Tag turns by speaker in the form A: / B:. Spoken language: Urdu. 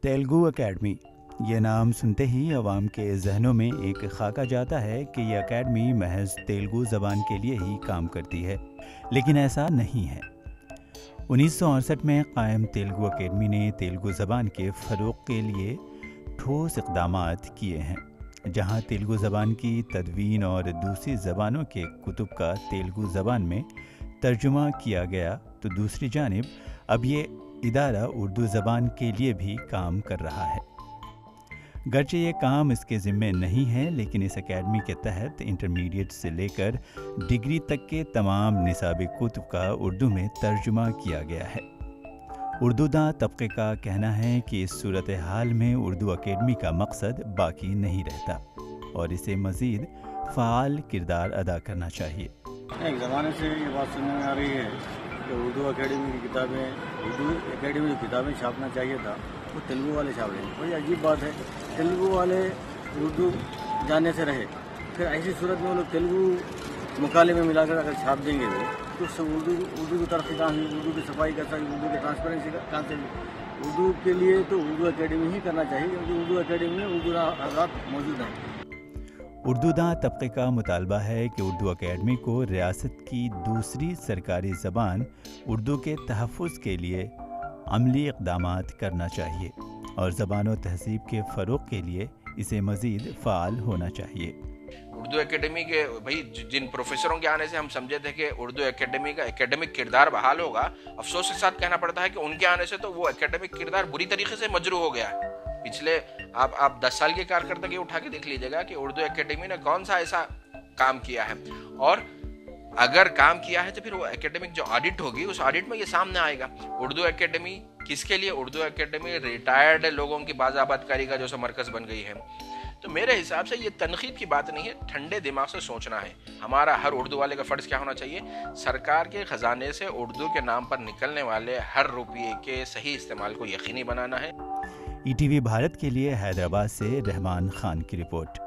A: تیلگو اکیڈمی، یہ نام سنتے ہی عوام کے ذہنوں میں ایک خاکہ جاتا ہے کہ یہ اکیڈمی محض تیلگو زبان کے لیے ہی کام کرتی ہے، لیکن ایسا نہیں ہے۔ 1968 میں قائم تیلگو اکیڈمی نے تیلگو زبان کے فروغ کے لیے ٹھوس اقدامات کیے ہیں۔ جہاں تیلگو زبان کی تدوین اور دوسری زبانوں کے کتب کا تیلگو زبان میں ترجمہ کیا گیا، تو دوسری جانب اب یہ ادارہ اردو زبان کے لیے بھی کام کر رہا ہے۔ گرچہ یہ کام اس کے ذمے نہیں ہے، لیکن اس اکیڈمی کے تحت انٹرمیڈیٹ سے لے کر ڈگری تک کے تمام نصابی کتب کا اردو میں ترجمہ کیا گیا ہے۔ اردو داں طبقے کا کہنا ہے کہ اس صورتحال میں اردو اکیڈمی کا مقصد باقی نہیں رہتا اور اسے مزید فعال کردار ادا کرنا چاہیے۔
B: ایک زمانے سے یہ بات سننے میں آ رہی ہے کہ اردو اکیڈمی کی کتابیں چھاپنا چاہیے تھا، وہ تیلگو والے چھاپ رہے ہیں۔ کوئی عجیب بات ہے، تیلگو والے اردو جاننے سے رہے، پھر ایسی صورت میں وہ لوگ تیلگو مقالے میں ملا کر اگر چھاپ دیں گے تو اردو کی طرف کہاں ہوئی، اردو کی صفائی کا اردو کی ٹرانسپیرنسی کا کہاں سے ہوئی؟ اردو کے لیے تو اردو اکیڈمی ہی کرنا چاہیے، کیونکہ اردو اکیڈمی میں اردو حضرات موجود ہیں۔
A: اردو داں طبقے کا مطالبہ ہے کہ اردو اکیڈمی کو ریاست کی دوسری سرکاری زبان اردو کے تحفظ کے لیے عملی اقدامات کرنا چاہیے اور زبان و تہذیب کے فروغ کے لیے اسے مزید فعال ہونا چاہیے۔
C: اردو اکیڈمی کے جن پروفیسروں کے آنے سے ہم سمجھے تھے کہ اردو اکیڈمی کا اکیڈمک کردار بحال ہوگا، افسوس کے ساتھ کہنا پڑتا ہے کہ ان کے آنے سے تو وہ اکیڈمک کردار بری طریقے سے مجروح ہو گیا ہے۔ پچھلے آپ 10 سال کی کارکردگی اٹھا کے دیکھ لیجیے گا کہ اردو اکیڈمی نے کون سا ایسا کام کیا ہے، اور اگر کام کیا ہے تو پھر وہ اکیڈمک جو آڈٹ ہوگی اس آڈٹ میں یہ سامنے آئے گا۔ اردو اکیڈمی کس کے لیے؟ اردو اکیڈمی ریٹائرڈ لوگوں کی بازآباد کاری کا جو سا مرکز بن گئی ہے۔ تو میرے حساب سے یہ تنقید کی بات نہیں ہے، ٹھنڈے دماغ سے سوچنا ہے۔ ہمارا ہر اردو والے کا فرض کیا ہونا چاہیے؟ سرکار کے خزانے سے اردو کے نام پر نکلنے والے ہر روپیے کے صحیح استعمال کو یقینی بنانا ہے۔
A: ETV بھارت کے لیے حیدرآباد سے رحمان خان کی رپورٹ۔